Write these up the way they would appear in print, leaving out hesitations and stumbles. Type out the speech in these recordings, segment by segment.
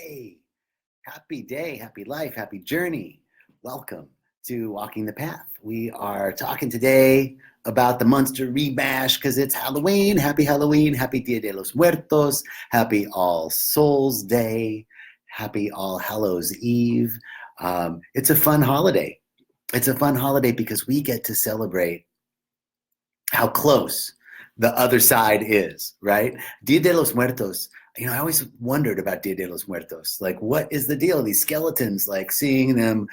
Hey, happy day, happy life, happy journey. Welcome to Walking the Path. We are talking today about the Monster Rebash because it's Halloween. Happy Dia de los Muertos, happy All Souls Day, happy All Hallows Eve. It's a fun holiday. It's a fun holiday because we get to celebrate how close the other side is, right? Dia de los Muertos. I always wondered about Dia de los Muertos. Like, what is the deal? These skeletons, like seeing them,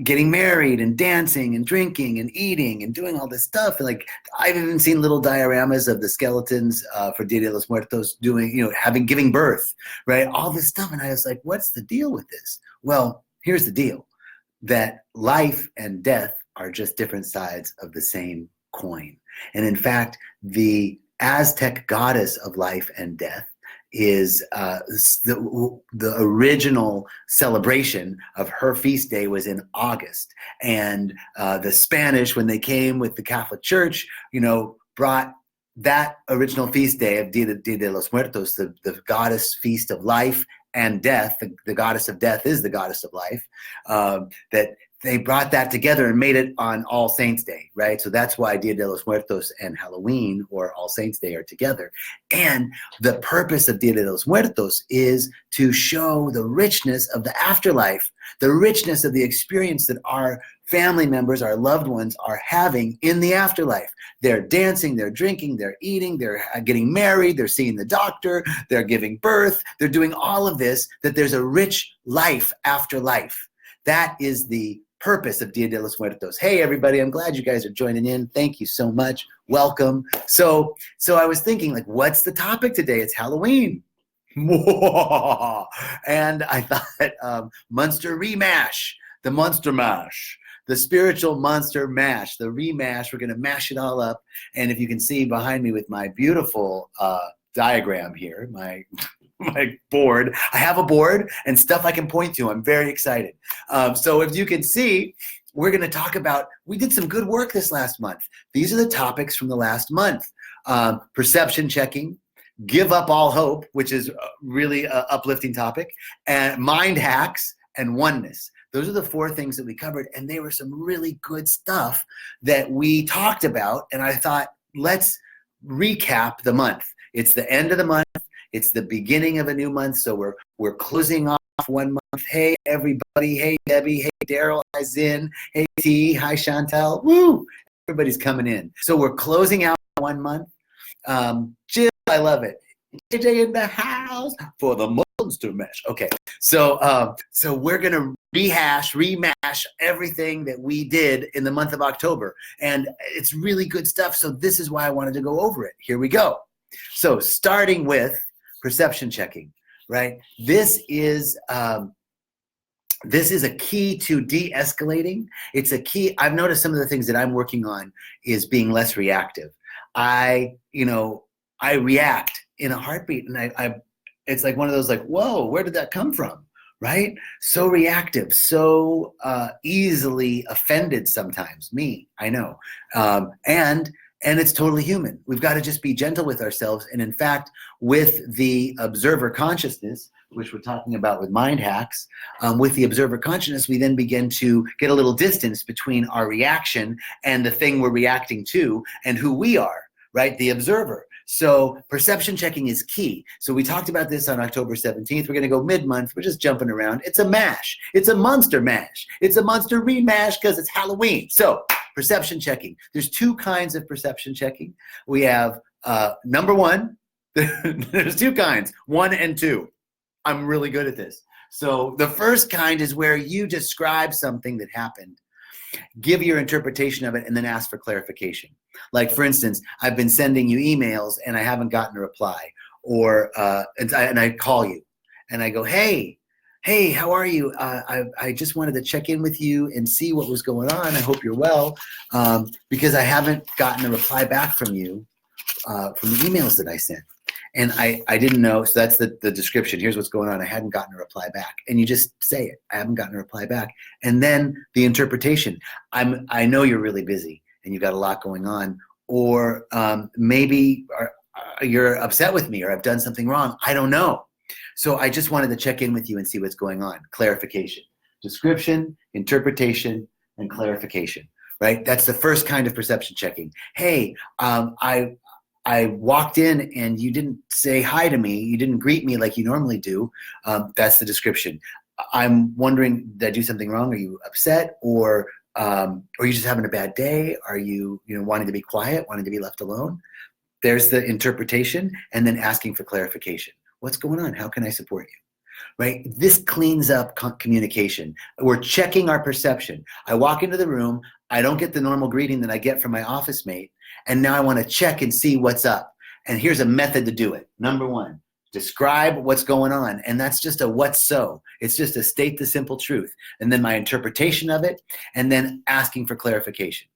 getting married and dancing and drinking and eating and doing all this stuff. And like, I've even seen little dioramas of the skeletons for Dia de los Muertos doing, giving birth, right? All this stuff. And I was like, what's the deal with this? Well, here's the deal, that life and death are just different sides of the same coin. And in fact, the Aztec goddess of life and death is the original celebration of her feast day was in August. And the Spanish, when they came with the Catholic Church, brought that original feast day of Dia de los Muertos, the goddess feast of life and death. The goddess of death is the goddess of life. That they brought that together and made it on All Saints Day, right? So that's why Dia de los Muertos and Halloween, or All Saints Day, are together. And the purpose of Dia de los Muertos is to show the richness of the afterlife, the richness of the experience that our family members, our loved ones, are having in the afterlife. They're dancing, they're drinking, they're eating, they're getting married, they're seeing the doctor, they're giving birth, they're doing all of this, that there's a rich life after life. That is the purpose of Dia de los Muertos. Hey, everybody, I'm glad you guys are joining in. Thank you so much. Welcome. So I was thinking, like, what's the topic today? It's Halloween. And I thought Monster Remash, the Monster Mash, the spiritual monster mash, the remash. We're going to mash it all up. And if you can see behind me with my beautiful diagram here, my board. I have a board and stuff I can point to. I'm very excited. So if you can see, we're going to talk about, we did some good work this last month. These are the topics from the last month. Perception checking, give up all hope, which is really an uplifting topic, and mind hacks, and oneness. Those are the four things that we covered, and they were some really good stuff that we talked about, and I thought, let's recap the month. It's the end of the month. It's the beginning of a new month, so we're closing off one month. Hey, everybody. Hey, Debbie. Hey, Daryl. Hi, Zin. Hey, T. Hi, Chantel. Woo! Everybody's coming in. So we're closing out one month. Jill, I love it. JJ in the house for the Monster Mash. Okay, so we're going to remash everything that we did in the month of October. And it's really good stuff, so this is why I wanted to go over it. Here we go. So starting with perception checking, right? This is a key to de-escalating. It's a key. I've noticed some of the things that I'm working on is being less reactive. I react in a heartbeat, and it's like one of those, like, whoa, where did that come from? Right? So reactive, so easily offended sometimes. Me, I know. And it's totally human. We've got to just be gentle with ourselves. And in fact, with the observer consciousness, which we're talking about with mind hacks, with the observer consciousness, we then begin to get a little distance between our reaction and the thing we're reacting to and who we are, right? The observer. So perception checking is key. So we talked about this on October 17th. We're going to go mid-month. We're just jumping around. It's a mash. It's a monster mash. It's a monster remash because it's Halloween. So perception checking. There's two kinds of perception checking. We have number one. There's two kinds, 1 and 2. I'm really good at this. So the first kind is where you describe something that happened, give your interpretation of it, and then ask for clarification. Like, for instance, I've been sending you emails and I haven't gotten a reply, or and I call you and I go, hey, how are you? I just wanted to check in with you and see what was going on. I hope you're well, because I haven't gotten a reply back from you from the emails that I sent. And I didn't know, so that's the description. Here's what's going on. I hadn't gotten a reply back. And you just say it. I haven't gotten a reply back. And then the interpretation. I know you're really busy and you've got a lot going on. Or maybe you're upset with me, or I've done something wrong. I don't know. So I just wanted to check in with you and see what's going on. Clarification, description, interpretation, and clarification, right? That's the first kind of perception checking. Hey, I walked in and you didn't say hi to me. You didn't greet me like you normally do. That's the description. I'm wondering, did I do something wrong? Are you upset, or are you just having a bad day? Are you, wanting to be quiet, wanting to be left alone? There's the interpretation, and then asking for clarification. What's going on? How can I support you? Right? This cleans up communication. We're checking our perception. I walk into the room, I don't get the normal greeting that I get from my office mate, and now I want to check and see what's up. And here's a method to do it. Number one, describe what's going on. And that's just a what's so. It's just a state the simple truth. And then my interpretation of it, and then asking for clarification.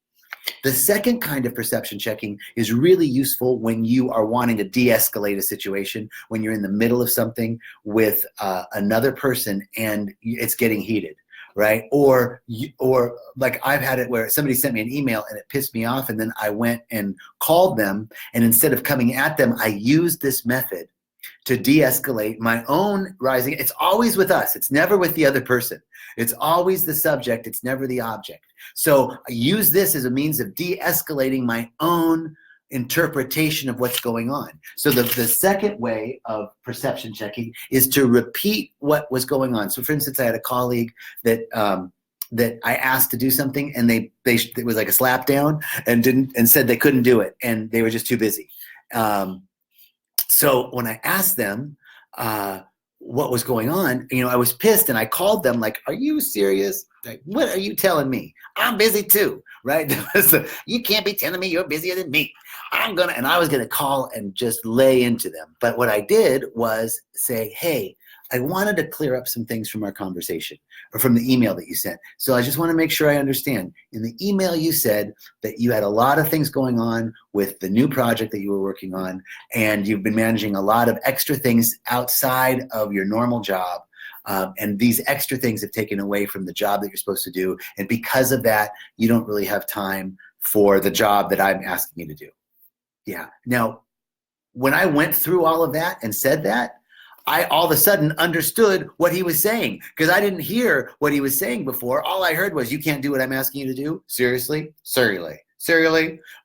The second kind of perception checking is really useful when you are wanting to de-escalate a situation, when you're in the middle of something with another person and it's getting heated, right? Or like I've had it where somebody sent me an email and it pissed me off, and then I went and called them, and instead of coming at them, I used this method to de-escalate my own rising. It's always with us. It's never with the other person. It's always the subject. It's never the object. So I use this as a means of de-escalating my own interpretation of what's going on. So the second way of perception checking is to repeat what was going on. So for instance, I had a colleague that I asked to do something, and it was like a slap down, and said they couldn't do it, and they were just too busy. So when I asked them what was going on, I was pissed, and I called them like, "Are you serious? Like, what are you telling me? I'm busy too, right? You can't be telling me you're busier than me. And I was gonna call and just lay into them. But what I did was say, hey, I wanted to clear up some things from our conversation, or from the email that you sent. So I just want to make sure I understand. In the email, you said that you had a lot of things going on with the new project that you were working on, and you've been managing a lot of extra things outside of your normal job. And these extra things have taken away from the job that you're supposed to do. And because of that, you don't really have time for the job that I'm asking you to do. Yeah. Now, when I went through all of that and said that, I all of a sudden understood what he was saying, because I didn't hear what he was saying before. All I heard was, you can't do what I'm asking you to do? Seriously? Serially?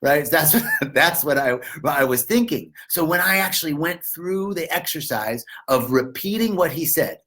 Right? That's what I was thinking. So when I actually went through the exercise of repeating what he said,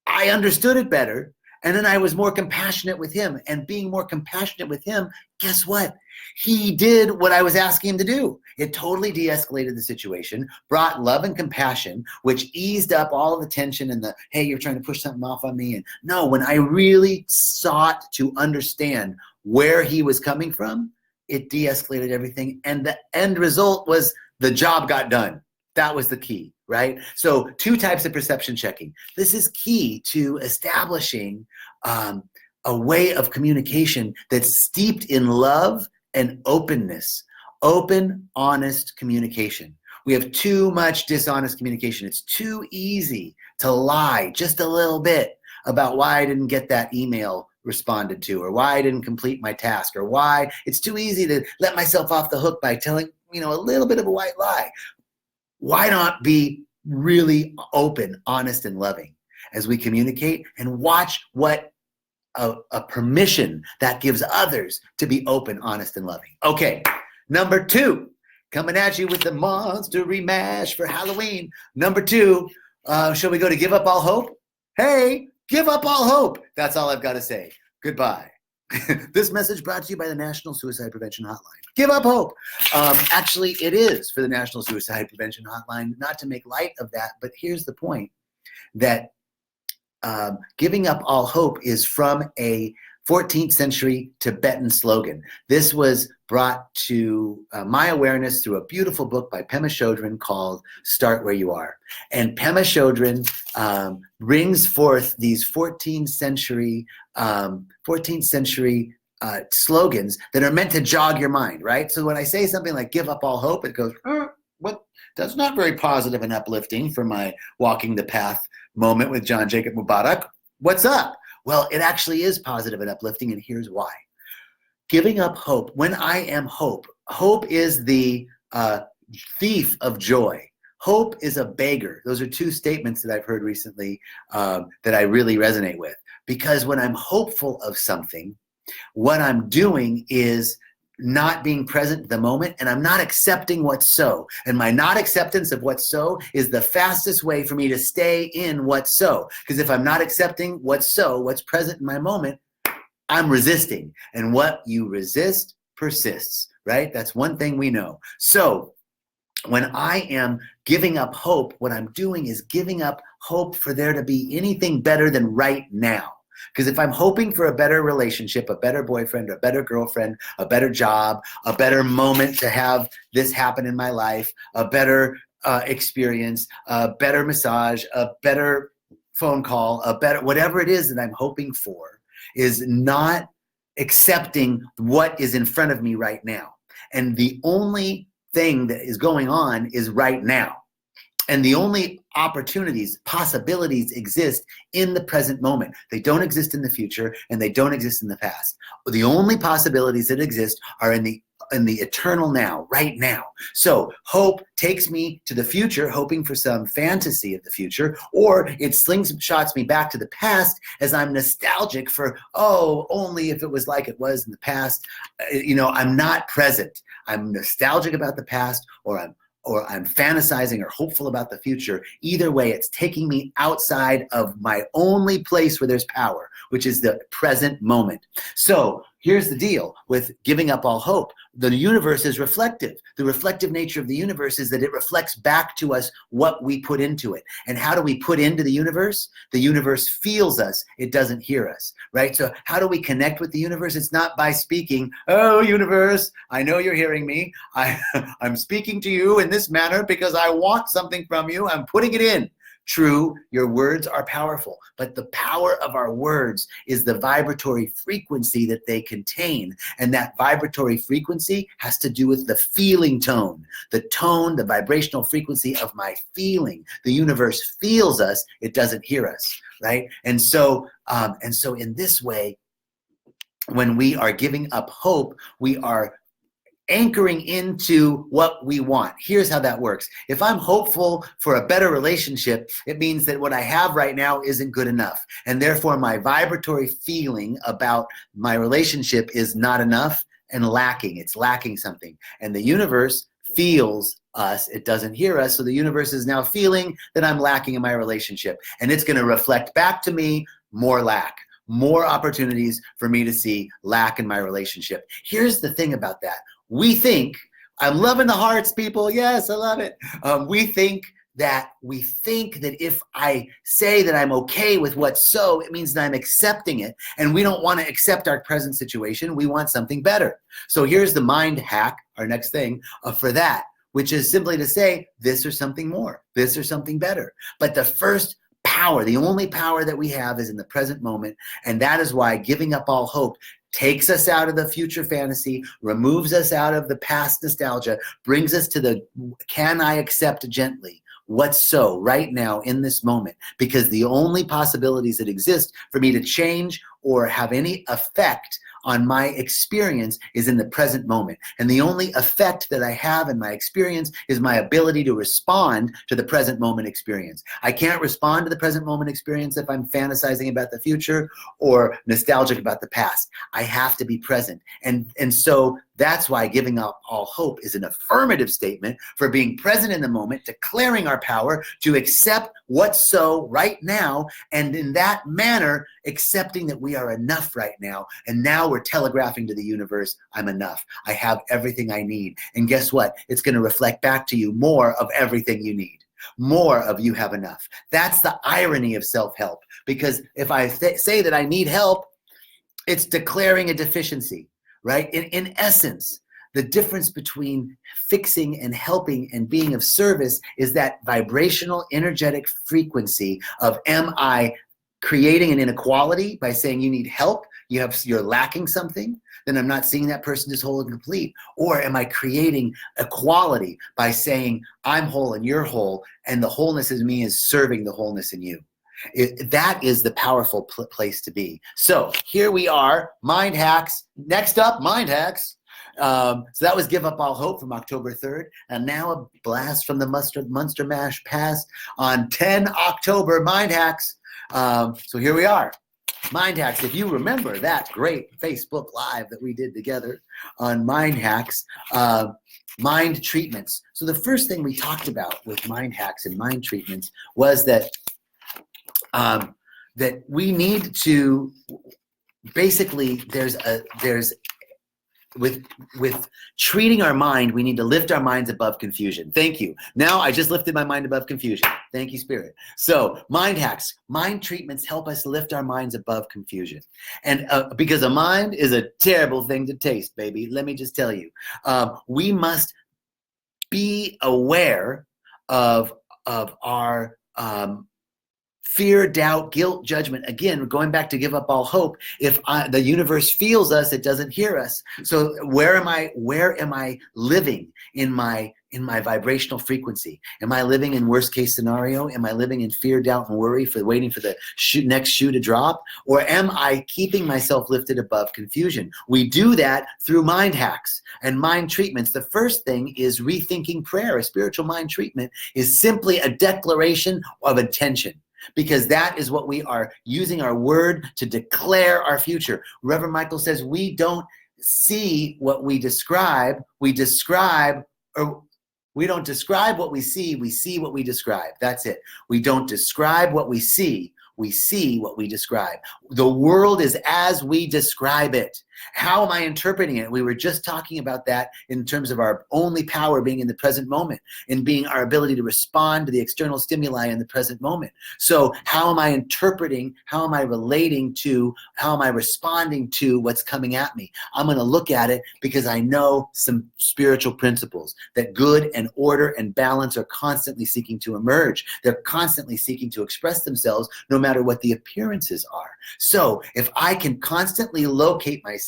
I understood it better. And then I was more compassionate with him, and being more compassionate with him, guess what? He did what I was asking him to do. It totally de-escalated the situation, brought love and compassion, which eased up all of the tension and the, hey, you're trying to push something off on me. And no, when I really sought to understand where he was coming from, it de-escalated everything. And the end result was the job got done. That was the key, right? So 2 types of perception checking. This is key to establishing a way of communication that's steeped in love and openness. Open, honest communication. We have too much dishonest communication. It's too easy to lie just a little bit about why I didn't get that email responded to, or why I didn't complete my task, or why it's too easy to let myself off the hook by telling, a little bit of a white lie. Why not be really open, honest, and loving as we communicate, and watch what a permission that gives others to be open, honest, and loving. Okay, number 2, coming at you with the monster remash for Halloween. Number 2, shall we go to give up all hope? Hey, give up all hope. That's all I've got to say. Goodbye. This message brought to you by the National Suicide Prevention Hotline. Give up hope. Actually, it is for the National Suicide Prevention Hotline, not to make light of that, but here's the point, that giving up all hope is from a 14th century Tibetan slogan. This was brought to my awareness through a beautiful book by Pema Chodron called Start Where You Are. And Pema Chodron brings forth these 14th century slogans that are meant to jog your mind, right? So when I say something like give up all hope, it goes, what? That's not very positive and uplifting for my walking the path moment with John Jacob Mubarak. What's up? Well, it actually is positive and uplifting, and here's why. Giving up hope, when I am hope is the thief of joy. Hope is a beggar. Those are two statements that I've heard recently that I really resonate with. Because when I'm hopeful of something, what I'm doing is not being present in the moment, and I'm not accepting what's so. And my not acceptance of what's so is the fastest way for me to stay in what's so. Because if I'm not accepting what's so, what's present in my moment, I'm resisting. And what you resist persists, right? That's one thing we know. So when I am giving up hope, what I'm doing is giving up hope for there to be anything better than right now. Because if I'm hoping for a better relationship, a better boyfriend, a better girlfriend, a better job, a better moment to have this happen in my life, a better experience, a better massage, a better phone call, a better, whatever it is that I'm hoping for, is not accepting what is in front of me right now. And the only thing that is going on is right now. And the only opportunities, possibilities exist in the present moment. They don't exist in the future, and they don't exist in the past. The only possibilities that exist are in the eternal now, right now. So hope takes me to the future, hoping for some fantasy of the future, or it slingshots me back to the past as I'm nostalgic for, oh, only if it was like it was in the past. I'm not present. I'm nostalgic about the past, or I'm fantasizing or hopeful about the future. Either way, it's taking me outside of my only place where there's power, which is the present moment. So here's the deal with giving up all hope. The universe is reflective. The reflective nature of the universe is that it reflects back to us what we put into it. And how do we put into the universe? The universe feels us. It doesn't hear us, right? So how do we connect with the universe? It's not by speaking, oh, universe, I know you're hearing me. I'm speaking to you in this manner because I want something from you. I'm putting it in. True, your words are powerful, but the power of our words is the vibratory frequency that they contain. And that vibratory frequency has to do with the feeling tone, the vibrational frequency of my feeling. The universe feels us, it doesn't hear us, right? And so in this way, when we are giving up hope, we are anchoring into what we want. Here's how that works. If I'm hopeful for a better relationship, it means that what I have right now isn't good enough. And therefore, my vibratory feeling about my relationship is not enough and lacking. It's lacking something. And the universe feels us. It doesn't hear us. So the universe is now feeling that I'm lacking in my relationship. And it's going to reflect back to me more lack. More opportunities for me to see lack in my relationship. Here's the thing about that. We think, I'm loving the hearts, people. Yes, I love it. We think that if I say that I'm okay with what's so, it means that I'm accepting it. And we don't want to accept our present situation. We want something better. So here's the mind hack, our next thing for that, which is simply to say this or something more, this or something better. But the first power, the only power that we have is in the present moment. And that is why giving up all hope takes us out of the future fantasy, removes us out of the past nostalgia, brings us to the can I accept gently what's so right now in this moment? Because the only possibilities that exist for me to change or have any effect on my experience is in the present moment. And the only effect that I have in my experience is my ability to respond to the present moment experience. I can't respond to the present moment experience if I'm fantasizing about the future or nostalgic about the past. I have to be present. And so that's why giving up all hope is an affirmative statement for being present in the moment, declaring our power to accept what's so right now, and in that manner, accepting that we are enough right now. And now we're telegraphing to the universe, I'm enough. I have everything I need. And guess what? It's going to reflect back to you more of everything you need. More of you have enough. That's the irony of self-help. Because if I say that I need help, it's declaring a deficiency. Right? In essence, the difference between fixing and helping and being of service is that vibrational, energetic frequency of am I creating an inequality by saying you need help, you're lacking something, then I'm not seeing that person as whole and complete. Or am I creating equality by saying I'm whole and you're whole, and the wholeness in me is serving the wholeness in you? That is the powerful place to be. So here we are, mind hacks. Next up, mind hacks. So that was Give Up All Hope from October 3rd. And now a blast from the Munster Mash Pass on 10 October, Mind Hacks. So here we are. Mind Hacks, if you remember that great Facebook Live that we did together on Mind Hacks, mind treatments. So the first thing we talked about with Mind Hacks and mind treatments was that that we need to, basically, with treating our mind, we need to lift our minds above confusion. Thank you. Now I just lifted my mind above confusion. Thank you, Spirit. So mind hacks, mind treatments help us lift our minds above confusion. And because a mind is a terrible thing to taste, baby. Let me just tell you, we must be aware of our fear, doubt, guilt, judgment. Again, going back to Give Up All Hope, if the universe feels us, it doesn't hear us. So where am I living in my vibrational frequency? Am I living in worst case scenario? Am I living in fear, doubt, and worry, waiting for the next shoe to drop? Or am I keeping myself lifted above confusion? We do that through mind hacks and mind treatments. The first thing is rethinking prayer. A spiritual mind treatment is simply a declaration of intention, because that is what we are using, our word to declare our future. Reverend Michael says we don't see what we describe, we don't describe what we see what we describe. That's it. We don't describe what we see what we describe. The world is as we describe it. How am I interpreting it? We were just talking about that in terms of our only power being in the present moment, and being our ability to respond to the external stimuli in the present moment. So how am I interpreting? How am I relating to? How am I responding to what's coming at me? I'm going to look at it because I know some spiritual principles that good and order and balance are constantly seeking to emerge. They're constantly seeking to express themselves no matter what the appearances are. So if I can constantly locate myself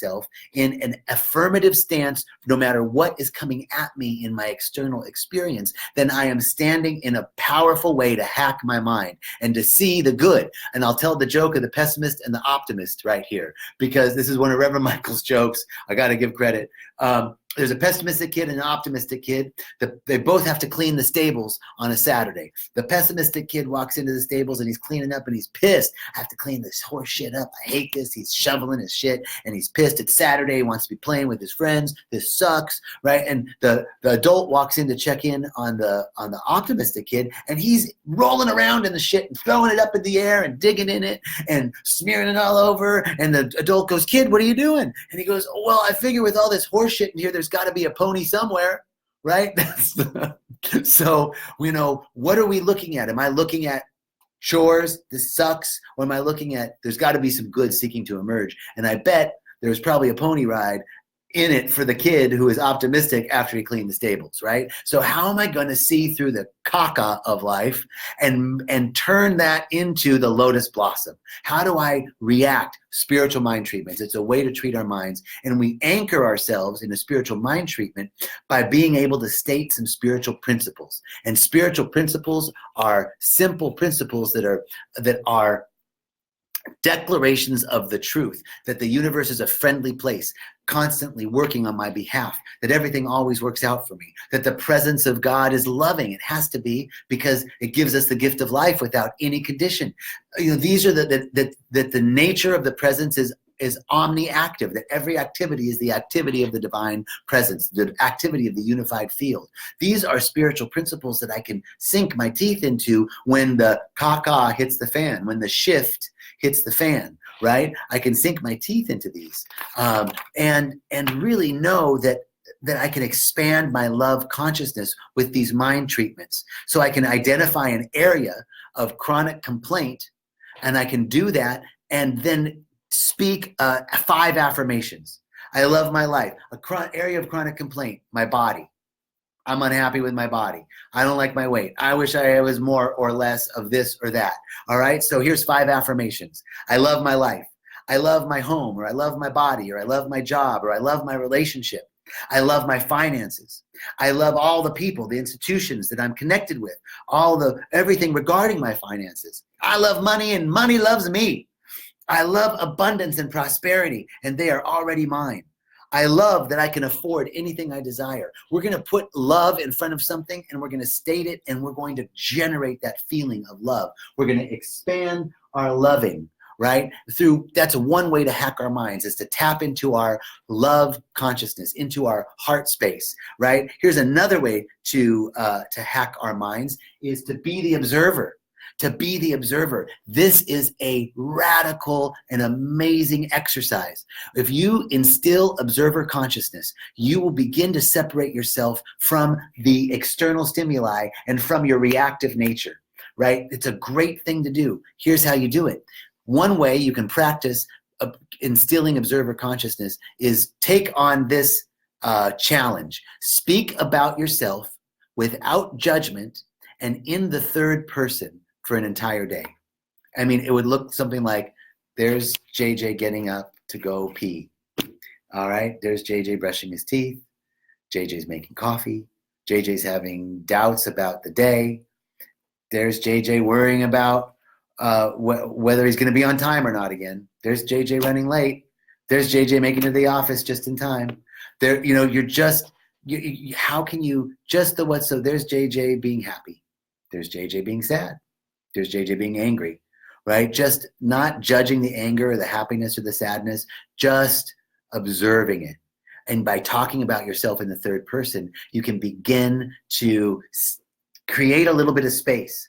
in an affirmative stance, no matter what is coming at me in my external experience, then I am standing in a powerful way to hack my mind and to see the good. And I'll tell the joke of the pessimist and the optimist right here, because this is one of Reverend Michael's jokes. I got to give credit. There's a pessimistic kid and an optimistic kid. They both have to clean the stables on a Saturday. The pessimistic kid walks into the stables and he's cleaning up and he's pissed. I have to clean this horse shit up. I hate this. He's shoveling his shit and he's pissed. It's Saturday. He wants to be playing with his friends. This sucks, right? And the adult walks in to check in on the optimistic kid, and he's rolling around in the shit and throwing it up in the air and digging in it and smearing it all over. And the adult goes, "Kid, what are you doing?" And he goes, "Oh, well, I figure with all this horse shit in here, there's got to be a pony somewhere," right? So, what are we looking at? Am I looking at chores, this sucks? Or am I looking at, there's got to be some good seeking to emerge? And I bet there's probably a pony ride in it for the kid who is optimistic after he cleaned the stables, right? So how am I going to see through the caca of life and turn that into the lotus blossom? How do I react? Spiritual mind treatments. It's a way to treat our minds. And we anchor ourselves in a spiritual mind treatment by being able to state some spiritual principles. And spiritual principles are simple principles that are declarations of the truth, that the universe is a friendly place, constantly working on my behalf, that everything always works out for me, that the presence of God is loving. It has to be, because it gives us the gift of life without any condition. These are that the nature of the presence is omni-active, that every activity is the activity of the divine presence, the activity of the unified field. These are spiritual principles that I can sink my teeth into when the caca hits the fan, when the shift hits the fan, right? I can sink my teeth into these and really know that I can expand my love consciousness with these mind treatments. So I can identify an area of chronic complaint, and I can do that and then speak 5 affirmations. I love my life. Area of chronic complaint, my body. I'm unhappy with my body. I don't like my weight. I wish I was more or less of this or that. All right, so here's 5 affirmations. I love my life. I love my home, or I love my body, or I love my job, or I love my relationship. I love my finances. I love all the people, the institutions that I'm connected with, everything regarding my finances. I love money and money loves me. I love abundance and prosperity, and they are already mine. I love that I can afford anything I desire. We're going to put love in front of something and we're going to state it and we're going to generate that feeling of love. We're going to expand our loving, right? That's one way to hack our minds, is to tap into our love consciousness, into our heart space, right? Here's another way to hack our minds, is to be the observer. To be the observer. This is a radical and amazing exercise. If you instill observer consciousness, you will begin to separate yourself from the external stimuli and from your reactive nature, right? It's a great thing to do. Here's how you do it. One way you can practice instilling observer consciousness is take on this challenge. Speak about yourself without judgment and in the third person for an entire day. I mean, it would look something like, there's JJ getting up to go pee. All right, there's JJ brushing his teeth. JJ's making coffee. JJ's having doubts about the day. There's JJ worrying about whether he's going to be on time or not again. There's JJ running late. There's JJ making it to the office just in time. There, you're just, how can you just the what? So there's JJ being happy. There's JJ being sad. There's JJ being angry, right? Just not judging the anger or the happiness or the sadness, just observing it. And by talking about yourself in the third person, you can begin to create a little bit of space,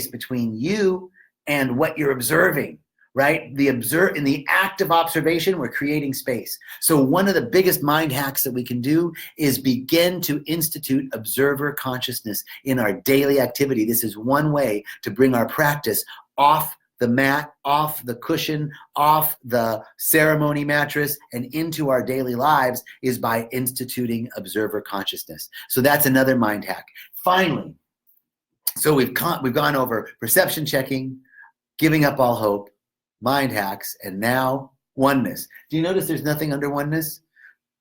between you and what you're observing, right? In the act of observation, we're creating space. So one of the biggest mind hacks that we can do is begin to institute observer consciousness in our daily activity. This is one way to bring our practice off the mat, off the cushion, off the ceremony mattress, and into our daily lives, is by instituting observer consciousness. So that's another mind hack. Finally, so we've gone over perception checking, giving up all hope, mind hacks, and now oneness. Do you notice there's nothing under oneness?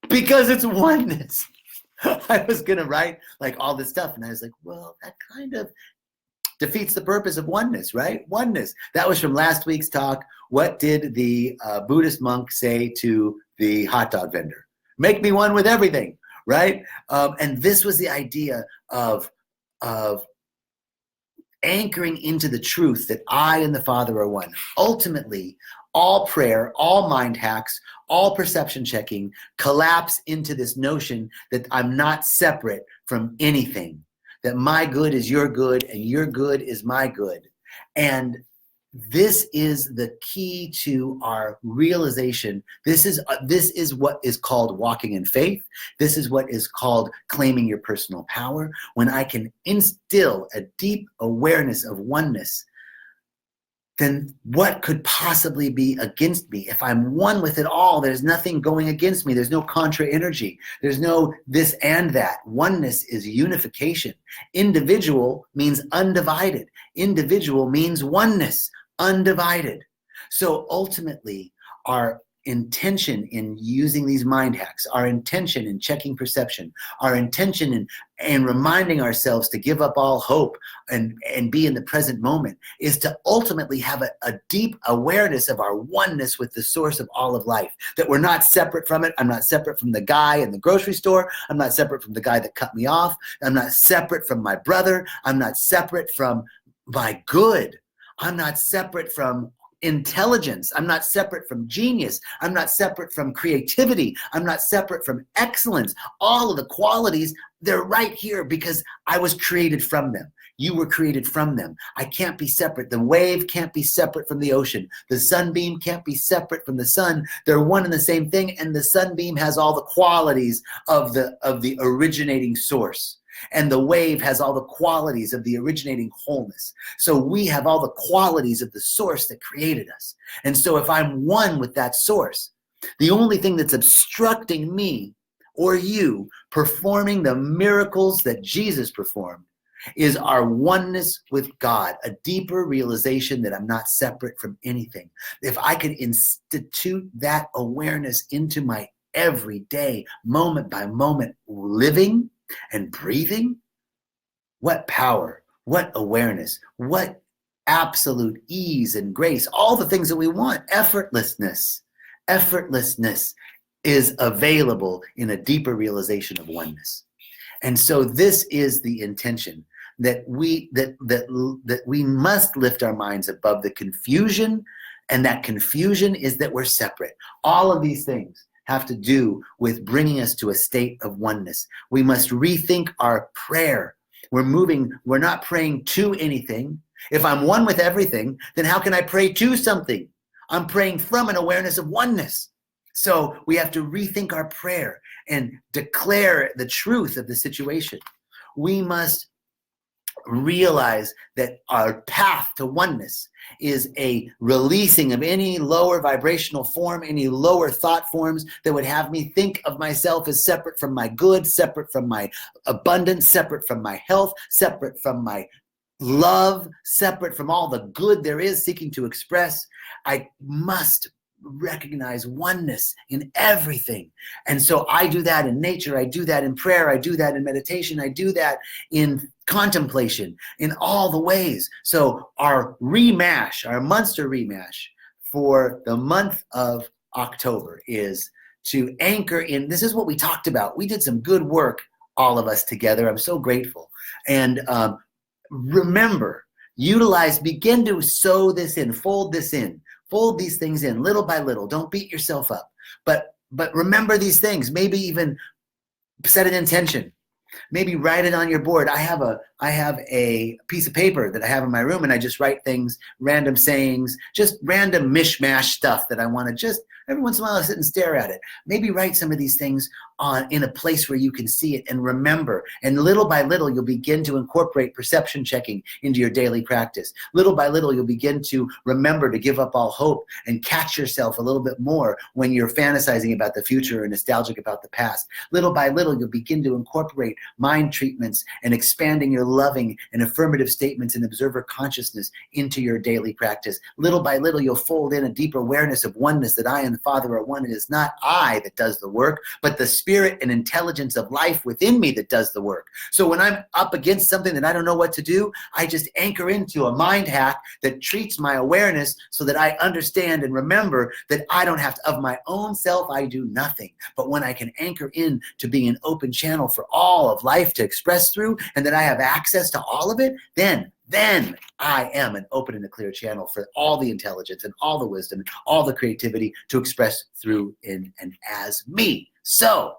Because it's oneness. I was going to write like all this stuff, and I was like, well, that kind of defeats the purpose of oneness, right? Oneness. That was from last week's talk. What did the Buddhist monk say to the hot dog vendor? Make me one with everything, right? And this was the idea of anchoring into the truth that I and the Father are one. Ultimately, all prayer, all mind hacks, all perception checking collapse into this notion that I'm not separate from anything, that my good is your good and your good is my good. And this is the key to our realization. This is what is called walking in faith. This is what is called claiming your personal power. When I can instill a deep awareness of oneness, then what could possibly be against me? If I'm one with it all, there's nothing going against me. There's no contra energy. There's no this and that. Oneness is unification. Individual means undivided. Individual means oneness, undivided. So ultimately, our intention in using these mind hacks, our intention in checking perception, our intention in reminding ourselves to give up all hope and be in the present moment, is to ultimately have a deep awareness of our oneness with the source of all of life, that we're not separate from it. I'm not separate from the guy in the grocery store. I'm not separate from the guy that cut me off. I'm not separate from my brother. I'm not separate from my good. I'm not separate from intelligence. I'm not separate from genius. I'm not separate from creativity. I'm not separate from excellence. All of the qualities, they're right here because I was created from them. You were created from them. I can't be separate. The wave can't be separate from the ocean. The sunbeam can't be separate from the sun. They're one and the same thing, and the sunbeam has all the qualities of the originating source. And the wave has all the qualities of the originating wholeness. So we have all the qualities of the source that created us. And so if I'm one with that source, the only thing that's obstructing me or you performing the miracles that Jesus performed is our oneness with God, a deeper realization that I'm not separate from anything. If I could institute that awareness into my everyday, moment by moment living and breathing, what power, what awareness, what absolute ease and grace, all the things that we want, effortlessness, is available in a deeper realization of oneness. And so this is the intention, that we must lift our minds above the confusion, and that confusion is that we're separate. All of these things have to do with bringing us to a state of oneness. We must rethink our prayer. We're not praying to anything. If I'm one with everything, then how can I pray to something? I'm praying from an awareness of oneness. So we have to rethink our prayer and declare the truth of the situation. We must realize that our path to oneness is a releasing of any lower vibrational form, any lower thought forms that would have me think of myself as separate from my good, separate from my abundance, separate from my health, separate from my love, separate from all the good there is seeking to express. I must recognize oneness in everything. And so I do that in nature, I do that in prayer, I do that in meditation, I do that in contemplation, in all the ways. So our remash, our monster remash for the month of October is to anchor in, this is what we talked about. We did some good work, all of us together. I'm so grateful. And remember, utilize, begin to sew this in, fold this in. Fold these things in little by little. Don't beat yourself up. But remember these things. Maybe even set an intention. Maybe write it on your board. I have a piece of paper that I have in my room, and I just write things, random sayings, just random mishmash stuff that I want to just every once in a while I sit and stare at it. Maybe write some of these things in a place where you can see it and remember. And little by little, you'll begin to incorporate perception checking into your daily practice. Little by little, you'll begin to remember to give up all hope and catch yourself a little bit more when you're fantasizing about the future or nostalgic about the past. Little by little, you'll begin to incorporate mind treatments and expanding your loving and affirmative statements and observer consciousness into your daily practice. Little by little, you'll fold in a deeper awareness of oneness, that I and the Father are one. It is not I that does the work, but the spirit and intelligence of life within me that does the work. So when I'm up against something that I don't know what to do, I just anchor into a mind hack that treats my awareness so that I understand and remember that I don't have to, of my own self, I do nothing. But when I can anchor in to being an open channel for all of life to express through, and that I have access to all of it, then I am an open and a clear channel for all the intelligence and all the wisdom, and all the creativity to express through, in, and as me. So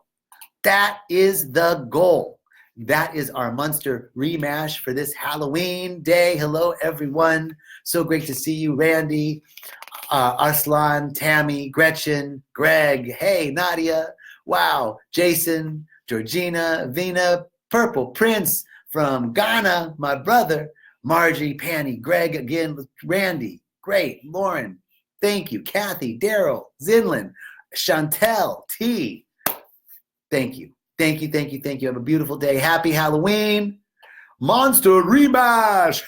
that is the goal. That is our monster remash for this Halloween day. Hello, everyone. So great to see you, Randy, Arslan, Tammy, Gretchen, Greg. Hey, Nadia. Wow. Jason, Georgina, Vina, Purple Prince from Ghana, my brother. Margie, Panny, Greg again, Randy, great, Lauren, thank you, Kathy, Daryl, Zinlin, Chantel, T, thank you, thank you, thank you, thank you. Have a beautiful day. Happy Halloween. Monster Rebash.